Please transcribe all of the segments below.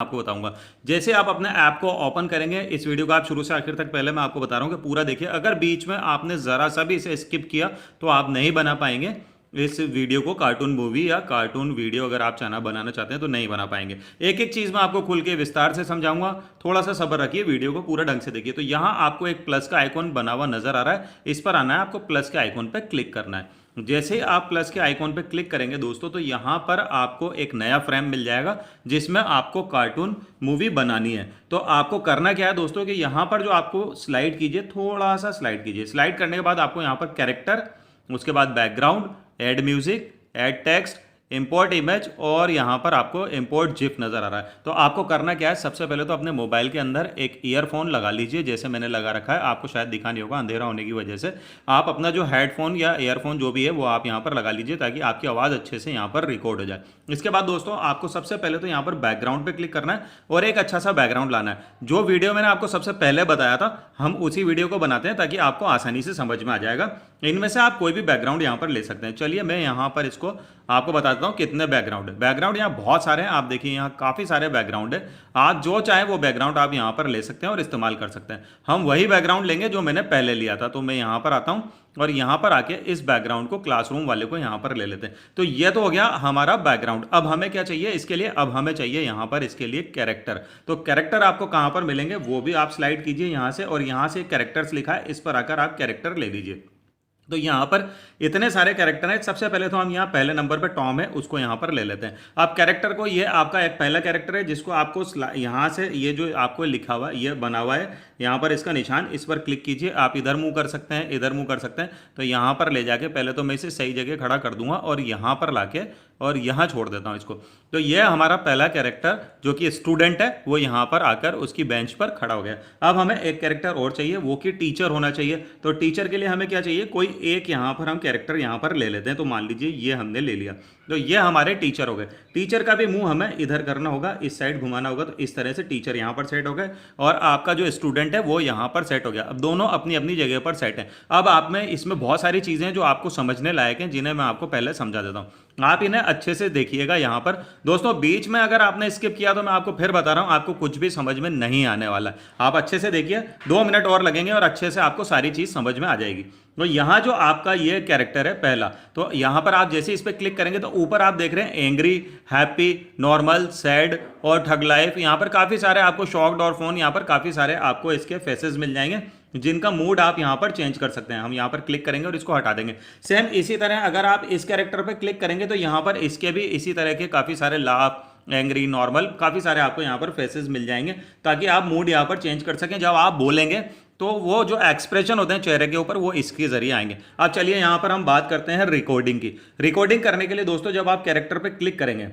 आपको बताऊंगा। जैसे आप अपने ऐप को ओपन करेंगे, इस वीडियो को आप शुरू से आखिर तक पहले मैं आपको बता रहा हूं कि पूरा देखिए। अगर बीच में आपने जरा सा भी इसे स्किप किया तो आप नहीं बना पाएंगे इस वीडियो को। कार्टून मूवी या कार्टून वीडियो अगर आप चैनल बनाना चाहते हैं तो नहीं बना पाएंगे। एक एक चीज मैं आपको खुल के विस्तार से समझाऊंगा, थोड़ा सा सब्र रखिए, वीडियो को पूरा ढंग से देखिए। तो यहाँ आपको एक प्लस का आइकॉन बना हुआ नजर आ रहा है, इस पर आना है, आपको प्लस के आइकॉन पर क्लिक करना है। जैसे ही आप प्लस के आइकॉन पर क्लिक करेंगे दोस्तों, तो यहाँ पर आपको एक नया फ्रेम मिल जाएगा जिसमें आपको कार्टून मूवी बनानी है। तो आपको करना क्या है दोस्तों कि यहाँ पर जो आपको स्लाइड कीजिए, थोड़ा सा स्लाइड कीजिए। स्लाइड करने के बाद आपको यहाँ पर कैरेक्टर, उसके बाद background, add music, add text, import image और यहाँ पर आपको इंपोर्ट जिफ नजर आ रहा है। तो आपको करना क्या है, सबसे पहले तो अपने मोबाइल के अंदर एक ईयरफोन लगा लीजिए, जैसे मैंने लगा रखा है। आपको शायद दिखा नहीं होगा अंधेरा होने की वजह से। आप अपना जो हेडफोन या ईयरफोन जो भी है वो आप यहाँ पर लगा लीजिए ताकि आपकी आवाज़ अच्छे से यहाँ पर रिकॉर्ड हो जाए। इसके बाद दोस्तों आपको सबसे पहले तो यहाँ पर बैकग्राउंड पे क्लिक करना है और एक अच्छा सा बैकग्राउंड लाना है। जो वीडियो मैंने आपको सबसे पहले बताया था, हम उसी वीडियो को बनाते हैं ताकि आपको आसानी से समझ में आ जाएगा। इनमें से आप कोई भी बैकग्राउंड यहाँ पर ले सकते हैं। चलिए मैं यहाँ पर इसको आपको बताता हूँ कितने बैकग्राउंड है। बैकग्राउंड यहाँ बहुत सारे हैं, आप देखिए यहाँ काफ़ी सारे बैकग्राउंड है। आप जो चाहे वो बैकग्राउंड आप यहाँ पर ले सकते हैं और इस्तेमाल कर सकते हैं। हम वही बैकग्राउंड लेंगे जो मैंने पहले लिया था। तो मैं यहाँ पर आता हूँ और यहाँ पर आके इस बैकग्राउंड को, क्लासरूम वाले को यहाँ पर ले लेते हैं। तो ये तो हो गया हमारा बैकग्राउंड। अब हमें क्या चाहिए इसके लिए, अब हमें चाहिए यहाँ पर इसके लिए कैरेक्टर। तो कैरेक्टर आपको कहाँ पर मिलेंगे वो भी आप स्लाइड कीजिए यहाँ से, और यहाँ से कैरेक्टर्स लिखा है, इस पर आकर आप कैरेक्टर ले लीजिए। तो यहाँ पर इतने सारे कैरेक्टर हैं। सबसे पहले तो हम यहाँ पहले नंबर पे टॉम है, उसको यहाँ पर ले लेते हैं। आप कैरेक्टर को, ये आपका एक पहला कैरेक्टर है जिसको आपको यहाँ से, ये जो आपको लिखा हुआ है, ये बना हुआ है यहाँ पर इसका निशान, इस पर क्लिक कीजिए। आप इधर मूव कर सकते हैं, इधर मूव कर सकते हैं। तो यहाँ पर ले जाके पहले तो मैं इसे सही जगह खड़ा कर दूंगा और यहाँ पर लाके और यहाँ छोड़ देता हूँ इसको। तो ये हमारा पहला कैरेक्टर जो कि स्टूडेंट है, वो यहाँ पर आकर उसकी बेंच पर खड़ा हो गया। अब हमें एक कैरेक्टर और चाहिए, वो कि टीचर होना चाहिए। तो टीचर के लिए हमें क्या चाहिए, कोई एक यहाँ पर हम कैरेक्टर यहाँ पर ले लेते हैं। तो मान लीजिए ये हमने ले लिया, तो ये हमारे टीचर हो गए। टीचर का भी मुंह हमें इधर करना होगा, इस साइड घुमाना होगा। तो इस तरह से टीचर यहाँ पर सेट हो गए और आपका जो स्टूडेंट है वो यहाँ पर सेट हो गया। अब दोनों अपनी अपनी जगह पर सेट हैं। अब आप में इसमें बहुत सारी चीज़ें हैं जो आपको समझने लायक हैं, जिन्हें मैं आपको पहले समझा देता हूँ। आप इन्हें अच्छे से देखिएगा। यहाँ पर दोस्तों बीच में अगर आपने स्किप किया तो मैं आपको फिर बता रहा हूँ, आपको कुछ भी समझ में नहीं आने वाला। आप अच्छे से देखिए, 2 मिनट और लगेंगे और अच्छे से आपको सारी चीज़ समझ में आ जाएगी। तो यहाँ जो आपका ये कैरेक्टर है पहला, तो यहाँ पर आप जैसे इस पर क्लिक करेंगे तो ऊपर आप देख रहे हैं एंग्री, हैप्पी, नॉर्मल, सैड और ठग लाइफ। यहाँ पर काफ़ी सारे आपको शॉक्ड और फोन, यहाँ पर काफ़ी सारे आपको इसके फेसेस मिल जाएंगे जिनका मूड आप यहाँ पर चेंज कर सकते हैं। हम यहाँ पर क्लिक करेंगे और इसको हटा देंगे। सेम इसी तरह अगर आप इस कैरेक्टर पर क्लिक करेंगे तो यहाँ पर इसके भी इसी तरह के काफ़ी सारे लाभ, एंग्री, नॉर्मल, काफ़ी सारे आपको यहाँ पर फेसेस मिल जाएंगे ताकि आप मूड यहाँ पर चेंज कर सकें। जब आप बोलेंगे तो वो जो एक्सप्रेशन होते हैं चेहरे के ऊपर वो इसके जरिए आएंगे। अब चलिए यहाँ पर हम बात करते हैं रिकॉर्डिंग की। रिकॉर्डिंग करने के लिए दोस्तों जब आप कैरेक्टर पे क्लिक करेंगे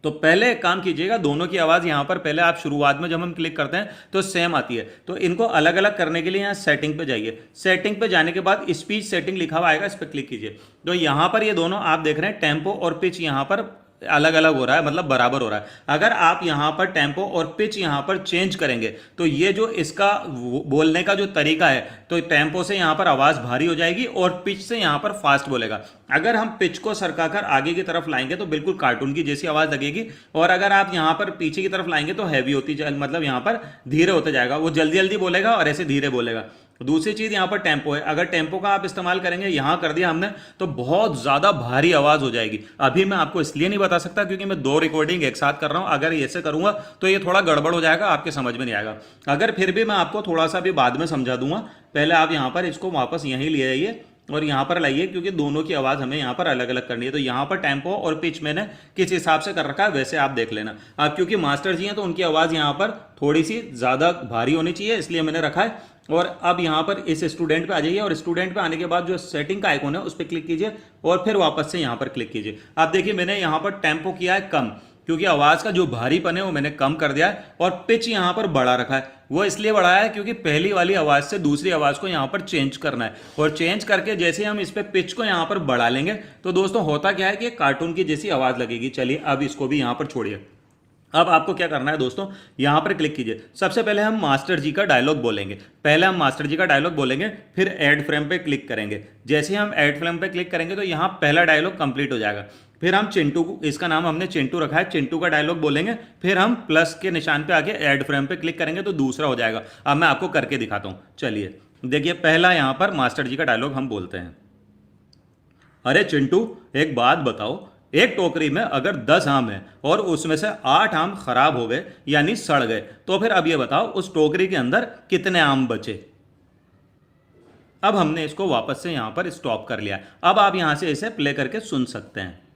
तो पहले एक काम कीजिएगा, दोनों की आवाज़ यहाँ पर पहले आप शुरुआत में जब हम क्लिक करते हैं तो सेम आती है। तो इनको अलग अलग करने के लिए यहाँ सेटिंग पे जाइए। सेटिंग पे जाने के बाद स्पीच सेटिंग लिखा हुआ आएगा, इस पर क्लिक कीजिए। तो यहाँ पर ये दोनों आप देख रहे हैं, टेम्पो और पिच यहाँ पर अलग अलग हो रहा है, मतलब बराबर हो रहा है। अगर आप यहाँ पर टेम्पो और पिच यहाँ पर चेंज करेंगे तो ये जो इसका बोलने का जो तरीका है, तो टेम्पो से यहाँ पर आवाज़ भारी हो जाएगी और पिच से यहाँ पर फास्ट बोलेगा। अगर हम पिच को सरकाकर आगे की तरफ लाएंगे तो बिल्कुल कार्टून की जैसी आवाज़ लगेगी, और अगर आप यहाँ पर पीछे की तरफ लाएंगे तो हैवी होती जाए, मतलब यहाँ पर धीरे होते जाएगा। वो जल्दी जल्दी बोलेगा और ऐसे धीरे बोलेगा। दूसरी चीज यहाँ पर टेम्पो है। अगर टेम्पो का आप इस्तेमाल करेंगे, यहाँ कर दिया हमने, तो बहुत ज्यादा भारी आवाज हो जाएगी। अभी मैं आपको इसलिए नहीं बता सकता क्योंकि मैं 2 रिकॉर्डिंग एक साथ कर रहा हूं। अगर ऐसे करूंगा तो ये थोड़ा गड़बड़ हो जाएगा, आपके समझ में नहीं आएगा। अगर फिर भी मैं आपको थोड़ा सा भी बाद में समझा दूंगा, पहले आप यहाँ पर इसको वापस यहीं ले जाइए और यहाँ पर लाइए, क्योंकि दोनों की आवाज़ हमें यहाँ पर अलग अलग करनी है। तो यहाँ पर टेम्पो और पिच मैंने किस हिसाब से कर रखा है वैसे आप देख लेना। आप क्योंकि मास्टर जी हैं तो उनकी आवाज़ यहाँ पर थोड़ी सी ज़्यादा भारी होनी चाहिए, इसलिए मैंने रखा है। और अब यहाँ पर इस स्टूडेंट पे आ जाइए और स्टूडेंट पे आने के बाद जो सेटिंग का आइकॉन है उस पर क्लिक कीजिए और फिर वापस से यहाँ पर क्लिक कीजिए। आप देखिए मैंने यहाँ पर टेम्पो किया है कम, क्योंकि आवाज़ का जो भारीपन है वो मैंने कम कर दिया है, और पिच यहाँ पर बढ़ा रखा है। वो इसलिए बढ़ाया है क्योंकि पहली वाली आवाज़ से दूसरी आवाज़ को यहाँ पर चेंज करना है, और चेंज करके जैसे हम इस पर पिच को यहाँ पर बढ़ा लेंगे तो दोस्तों होता क्या है कि कार्टून की जैसी आवाज़ लगेगी। चलिए अब इसको भी यहाँ पर छोड़िए। अब आपको क्या करना है दोस्तों, यहां पर क्लिक कीजिए। सबसे पहले हम मास्टर जी का डायलॉग बोलेंगे। पहले हम मास्टर जी का डायलॉग बोलेंगे, फिर ऐड फ्रेम पे क्लिक करेंगे। जैसे हम ऐड फ्रेम पे क्लिक करेंगे तो यहां पहला डायलॉग कंप्लीट हो जाएगा। फिर हम चिंटू, इसका नाम हमने चिंटू रखा है, चिंटू का डायलॉग बोलेंगे, फिर हम प्लस के निशान पे आके ऐड फ्रेम पे क्लिक करेंगे तो दूसरा हो जाएगा। अब मैं आपको करके दिखाता हूँ, चलिए देखिए। पहला यहाँ पर मास्टर जी का डायलॉग हम बोलते हैं। अरे चिंटू, एक बात बताओ, एक टोकरी में अगर 10 आम है और उसमें से 8 आम खराब हो गए यानी सड़ गए, तो फिर अब ये बताओ उस टोकरी के अंदर कितने आम बचे। अब हमने इसको वापस से यहां पर स्टॉप कर लिया। अब आप यहां से इसे प्ले करके सुन सकते हैं।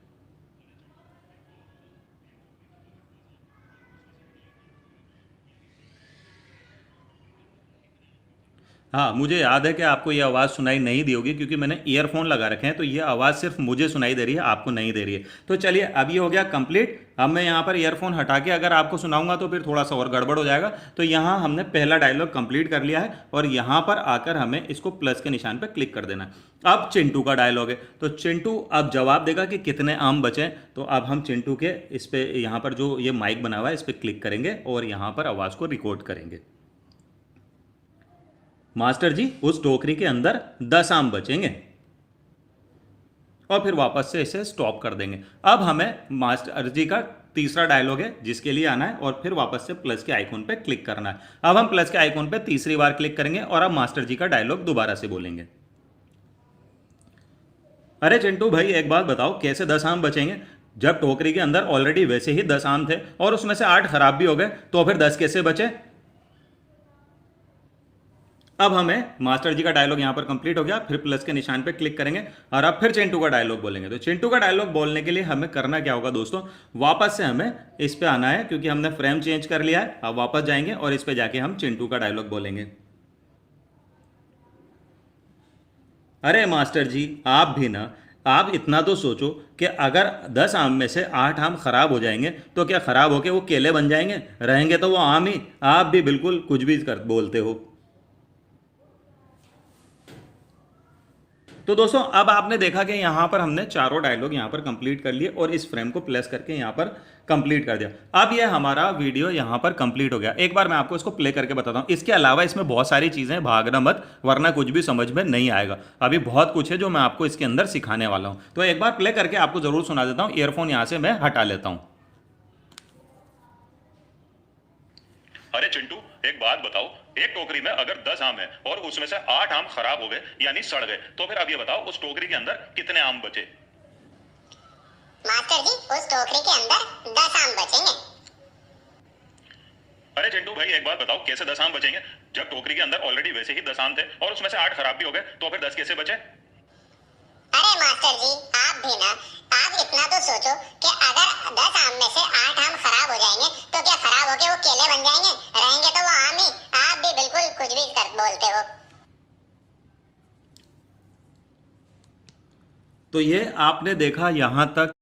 हाँ, मुझे याद है कि आपको ये आवाज़ सुनाई नहीं दी होगी क्योंकि मैंने ईयरफोन लगा रखे हैं, तो ये आवाज़ सिर्फ मुझे सुनाई दे रही है, आपको नहीं दे रही है। तो चलिए, अब ये हो गया कंप्लीट। अब मैं यहाँ पर ईयरफोन हटा के अगर आपको सुनाऊंगा तो फिर थोड़ा सा और गड़बड़ हो जाएगा। तो यहाँ हमने पहला डायलॉग कंप्लीट कर लिया है और यहाँ पर आकर हमें इसको प्लस के निशान पर क्लिक कर देना है। अब चिंटू का डायलॉग है, तो चिंटू अब जवाब देगा कि कितने आम बचे। तो अब हम चिंटू के इस पे, यहाँ पर जो ये माइक बना हुआ है, इस पर क्लिक करेंगे और यहाँ पर आवाज़ को रिकॉर्ड करेंगे। मास्टर जी, उस टोकरी के अंदर 10 आम बचेंगे, और फिर वापस से इसे स्टॉप कर देंगे। अब हमें मास्टर जी का तीसरा डायलॉग है जिसके लिए आना है और फिर वापस से प्लस के आइकॉन पे क्लिक करना है। अब हम प्लस के आइकॉन पे तीसरी बार क्लिक करेंगे और अब मास्टर जी का डायलॉग दोबारा से बोलेंगे। अरे चिंटू भाई, एक बात बताओ, कैसे 10 आम बचेंगे जब टोकरी के अंदर ऑलरेडी वैसे ही 10 आम थे और उसमें से 8 खराब भी हो गए, तो फिर 10 कैसे बचे। अब हमें मास्टर जी का डायलॉग यहां पर कंप्लीट हो गया, फिर प्लस के निशान पे क्लिक करेंगे और अब फिर चिंटू का डायलॉग बोलेंगे। तो चिंटू का डायलॉग बोलने के लिए हमें करना क्या होगा दोस्तों, वापस से हमें इस पे आना है क्योंकि हमने फ्रेम चेंज कर लिया है। अब वापस जाएंगे और इस पे जाके हम चिंटू का डायलॉग बोलेंगे। अरे मास्टर जी, आप भी ना, आप इतना तो सोचो कि अगर 10 आम में से 8 आम खराब हो जाएंगे तो क्या खराब होके वो केले बन जाएंगे, रहेंगे तो वो आम ही। आप भी बिल्कुल कुछ भी कर बोलते हो। तो दोस्तों, अब आपने देखा कि यहाँ पर हमने चारों डायलॉग यहाँ पर कंप्लीट कर लिए और इस फ्रेम को प्लेस करके यहाँ पर कंप्लीट कर दिया। अब ये हमारा वीडियो यहाँ पर कंप्लीट हो गया। एक बार मैं आपको इसको प्ले करके बताता हूँ। इसके अलावा इसमें बहुत सारी चीज़ें हैं, भागना मत वरना कुछ भी समझ में नहीं आएगा। अभी बहुत कुछ है जो मैं आपको इसके अंदर सिखाने वाला हूँ। तो एक बार प्ले करके आपको ज़रूर सुना देता हूँ। ईयरफोन यहाँ से मैं हटा लेता हूँ। अरे चिंटू, एक बात बताओ, एक टोकरी में अगर 10 आम है और उसमें से 8 आम खराब हो गए यानी सड़ गए, तो फिर अब ये बताओ उस टोकरी के अंदर कितने आम बचे। मास्टर जी, उस टोकरी के अंदर 10 आम बचेंगे। अरे चिंटू भाई, एक बात बताओ, कैसे 10 आम बचेंगे जब टोकरी के अंदर ऑलरेडी वैसे ही 10 आम थे और उसमें से 8 खराब भी हो गए, तो फिर 10 कैसे बचे। अरे मास्टर जी, आप भी ना, आप इतना तो सोचो कि अगर 10 आम में से 8 आम खराब हो जाएंगे तो क्या खराब होके वो केले बन जाएंगे, रहेंगे तो वो आम ही। आप भी बिल्कुल कुछ भी कर बोलते हो। तो ये आपने देखा, यहां तक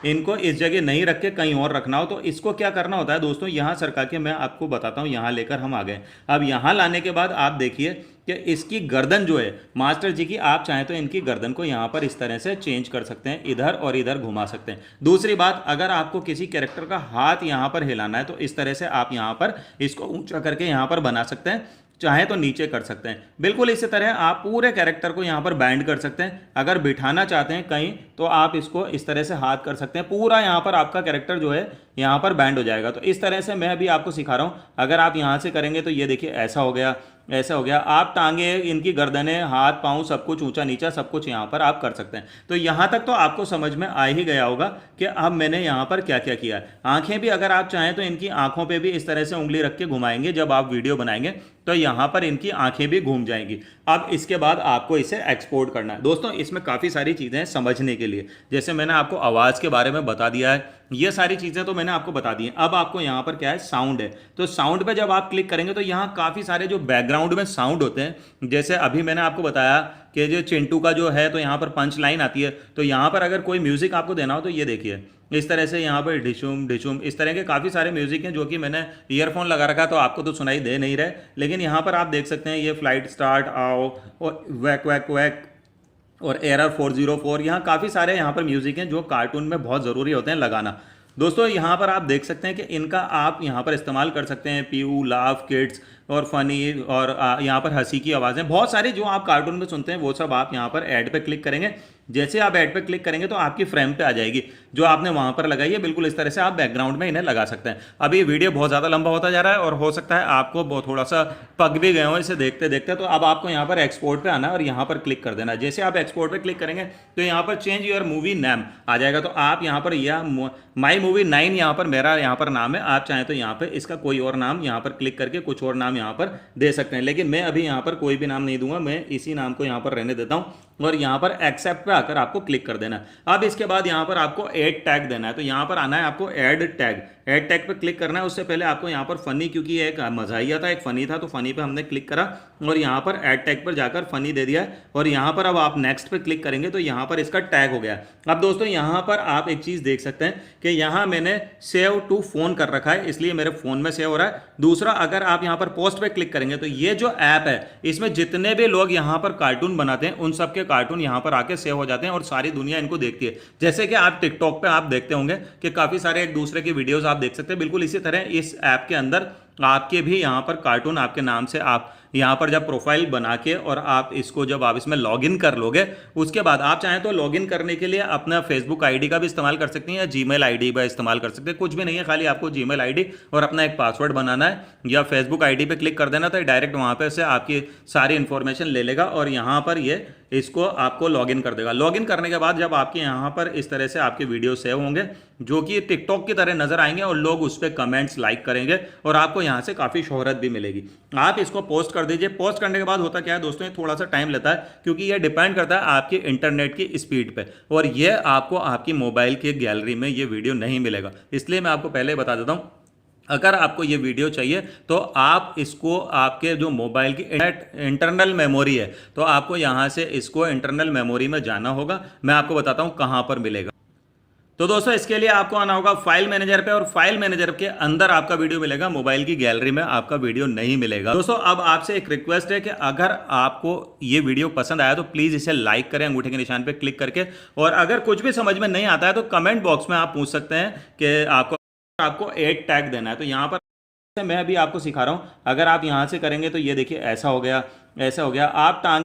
इनको इस जगह नहीं रख के कहीं और रखना हो तो इसको क्या करना होता है दोस्तों, यहां सरका के मैं आपको बताता हूं। यहां लेकर हम आ गए। अब यहां लाने के बाद आप देखिए कि इसकी गर्दन जो है मास्टर जी की, आप चाहें तो इनकी गर्दन को यहां पर इस तरह से चेंज कर सकते हैं, इधर और इधर घुमा सकते हैं। दूसरी बात, अगर आपको किसी कैरेक्टर का हाथ यहां पर हिलाना है तो इस तरह से आप यहां पर इसको ऊंचा करके यहां पर बना सकते हैं, चाहे तो नीचे कर सकते हैं। बिल्कुल इसी तरह आप पूरे कैरेक्टर को यहाँ पर बैंड कर सकते हैं। अगर बिठाना चाहते हैं कहीं तो आप इसको इस तरह से हाथ कर सकते हैं, पूरा यहाँ पर आपका कैरेक्टर जो है यहाँ पर बैंड हो जाएगा। तो इस तरह से मैं अभी आपको सिखा रहा हूँ। अगर आप यहाँ से करेंगे तो ये देखिए ऐसा हो गया, ऐसा हो गया। आप टांगे, इनकी गर्दनें, हाथ पाँव सब कुछ ऊंचा नीचा सब कुछ यहाँ पर आप कर सकते हैं। तो यहाँ तक तो आपको समझ में आ ही गया होगा कि अब मैंने यहाँ पर क्या क्या किया है। आंखें भी अगर आप चाहें तो इनकी आंखों पे भी इस तरह से उंगली रख के घुमाएंगे, जब आप वीडियो बनाएंगे तो यहाँ पर इनकी आंखें भी घूम जाएंगी। अब इसके बाद आपको इसे एक्सपोर्ट करना है। दोस्तों, इसमें काफ़ी सारी चीज़ें हैं समझने के लिए। जैसे मैंने आपको आवाज़ के बारे में बता दिया है, ये सारी चीज़ें तो मैंने आपको बता दी हैं। अब आपको यहाँ पर क्या है, साउंड है। तो साउंड पे जब आप क्लिक करेंगे तो यहाँ काफ़ी सारे जो बैकग्राउंड में साउंड होते हैं, जैसे अभी मैंने आपको बताया कि जो चिंटू का जो है तो यहाँ पर पंच लाइन आती है। तो यहाँ पर अगर कोई म्यूज़िक आपको देना हो तो ये देखिए इस तरह से यहाँ पर डिशुम डिशुम, इस तरह के काफ़ी सारे म्यूज़िक हैं जो कि मैंने ईयरफोन लगा रखा तो आपको तो सुनाई दे नहीं रहे, लेकिन यहाँ पर आप देख सकते हैं ये फ्लाइट स्टार्ट आओ और वैक वैक वैक और एरर 404, यहाँ काफ़ी सारे यहाँ पर म्यूज़िक हैं जो कार्टून में बहुत ज़रूरी होते हैं लगाना। दोस्तों, यहाँ पर आप देख सकते हैं कि इनका आप यहाँ पर इस्तेमाल कर सकते हैं। पीयू, लाफ, किड्स और फनी और यहाँ पर हंसी की आवाज़ें बहुत सारी जो आप कार्टून में सुनते हैं वो सब आप यहाँ पर ऐड पे क्लिक करेंगे जैसे आप ऐड पे क्लिक करेंगे तो आपकी फ्रेम पे आ जाएगी जो आपने वहां पर लगाई है। बिल्कुल इस तरह से आप बैकग्राउंड में इन्हें लगा सकते हैं। अब ये वीडियो बहुत ज़्यादा लंबा होता जा रहा है और हो सकता है आपको बहुत थोड़ा सा पक भी गए हो इसे देखते देखते, तो अब आपको यहाँ पर एक्सपोर्ट पे आना है और यहाँ पर क्लिक कर देना है। जैसे आप एक्सपोर्ट पे क्लिक करेंगे तो यहाँ पर चेंज योर मूवी नेम आ जाएगा। तो आप यहाँ पर यह माई मूवी 9 यहाँ पर मेरा यहाँ पर नाम है, आप चाहें तो यहाँ पे इसका कोई और नाम यहाँ पर क्लिक करके कुछ और नाम यहाँ पर दे सकते हैं, लेकिन मैं अभी यहाँ पर कोई भी नाम नहीं दूंगा, मैं इसी नाम को यहाँ पर रहने देता हूँ और यहाँ पर एक्सेप्ट पे आकर आपको क्लिक कर देना है। अब इसके बाद यहाँ पर आपको ऐड टैग देना है, तो यहाँ पर आना है आपको ऐड टैग पे क्लिक करना है। उससे पहले आपको यहाँ पर फनी, क्योंकि एक मजाहिया था, एक फनी था, तो फनी पे हमने क्लिक करा और यहाँ पर ऐड टैग पर जाकर फनी दे दिया है और यहाँ पर अब आप नेक्स्ट पे क्लिक करेंगे तो यहाँ पर इसका टैग हो गया। अब दोस्तों यहाँ पर आप एक चीज़ देख सकते हैं कि यहाँ मैंने सेव टू फोन कर रखा है, इसलिए मेरे फोन में सेव हो रहा है। दूसरा, अगर आप यहाँ पर पोस्ट पे क्लिक करेंगे तो ये जो ऐप है इसमें जितने भी लोग यहाँ पर कार्टून बनाते हैं उन सबके कार्टून यहाँ पर आके सेव हो जाते हैं और सारी दुनिया इनको देखती है। जैसे कि आप टिकटॉक पे आप देखते होंगे कि काफी सारे एक दूसरे की वीडियोस आप देख सकते हैं, बिल्कुल इसी तरह इस ऐप के अंदर आपके भी यहाँ पर कार्टून आपके नाम से आप यहाँ पर जब प्रोफाइल बना के और आप इसको जब आप इसमें लॉगिन कर लोगे, उसके बाद आप चाहें तो लॉगिन करने के लिए अपना फेसबुक आईडी का भी इस्तेमाल कर सकते हैं या जीमेल आईडी का इस्तेमाल कर सकते हैं। कुछ भी नहीं है, खाली आपको जीमेल आईडी और अपना एक पासवर्ड बनाना है या फेसबुक आईडी पे क्लिक कर देना, तो डायरेक्ट वहाँ पे से आपकी सारी इन्फॉर्मेशन ले लेगा और यहाँ पर ये इसको आपको लॉगिन कर देगा। लॉगिन करने के बाद जब आपके यहाँ पर इस तरह से आपके वीडियो सेव होंगे जो कि टिकटॉक की तरह नजर आएंगे और लोग उस पर कमेंट्स लाइक करेंगे और आपको यहाँ से काफ़ी शोहरत भी मिलेगी। आप इसको पोस्ट कर दीजिए। पोस्ट करने के बाद होता क्या है दोस्तों, ये थोड़ा सा टाइम लेता है क्योंकि ये डिपेंड करता है आपकी इंटरनेट की स्पीड पे और ये आपको आपकी मोबाइल की गैलरी में ये वीडियो नहीं मिलेगा। इसलिए मैं आपको पहले बता देता हूँ, अगर आपको ये वीडियो चाहिए तो आप इसको आपके जो मोबाइल की इंटरनल मेमोरी है तो आपको यहाँ से इसको इंटरनल मेमोरी में जाना होगा। मैं आपको बताता हूँ कहाँ पर मिलेगा। तो दोस्तों इसके लिए आपको आना होगा फाइल मैनेजर पे और फाइल मैनेजर के अंदर आपका वीडियो मिलेगा, मोबाइल की गैलरी में आपका वीडियो नहीं मिलेगा। दोस्तों अब आपसे एक रिक्वेस्ट है कि अगर आपको ये वीडियो पसंद आया तो प्लीज इसे लाइक करें अंगूठे के निशान पे क्लिक करके, और अगर कुछ भी समझ में नहीं आता है तो कमेंट बॉक्स में आप पूछ सकते हैं कि आपको ऐड टैग देना है। तो यहाँ पर मैं अभी आपको सिखा रहा हूँ, अगर आप यहाँ से करेंगे तो ये देखिए ऐसा हो गया, ऐसा हो गया। आप टांग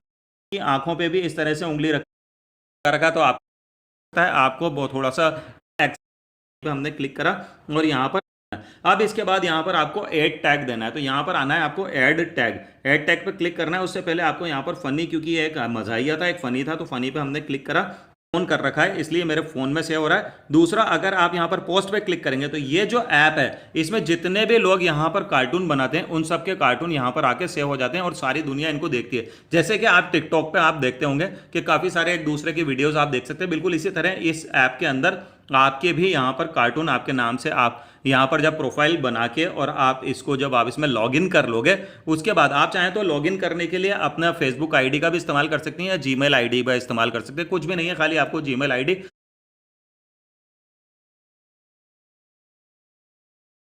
की आंखों पे भी इस तरह से उंगली रखा तो आपको बहुत थोड़ा सा पे हमने क्लिक करा और यहाँ पर अब इसके बाद यहाँ पर आपको ऐड टैग देना है। तो यहाँ पर आना है आपको ऐड टैग पे क्लिक करना है। उससे पहले आपको यहाँ पर फनी, क्योंकि एक मजाहिया था, एक फनी था, तो फनी पे हमने क्लिक करा, फोन कर रखा है इसलिए मेरे फोन में सेव हो रहा है। दूसरा, अगर आप यहाँ पर पोस्ट पे क्लिक करेंगे तो ये जो ऐप है इसमें जितने भी लोग यहाँ पर कार्टून बनाते हैं उन सबके कार्टून यहाँ पर आके सेव हो जाते हैं और सारी दुनिया इनको देखती है। जैसे कि आप टिकटॉक पे आप देखते होंगे कि काफी सारे एक दूसरे की वीडियोस आप देख सकते हैं, बिल्कुल इसी तरह इस ऐप के अंदर आपके भी यहाँ पर कार्टून आपके नाम से आप यहाँ पर जब प्रोफाइल बना के और आप इसको जब आप इसमें लॉगिन कर लोगे, उसके बाद आप चाहें तो लॉगिन करने के लिए अपना फेसबुक आईडी का भी इस्तेमाल कर सकते हैं या जीमेल आईडी का इस्तेमाल कर सकते हैं। कुछ भी नहीं है, खाली आपको जीमेल आईडी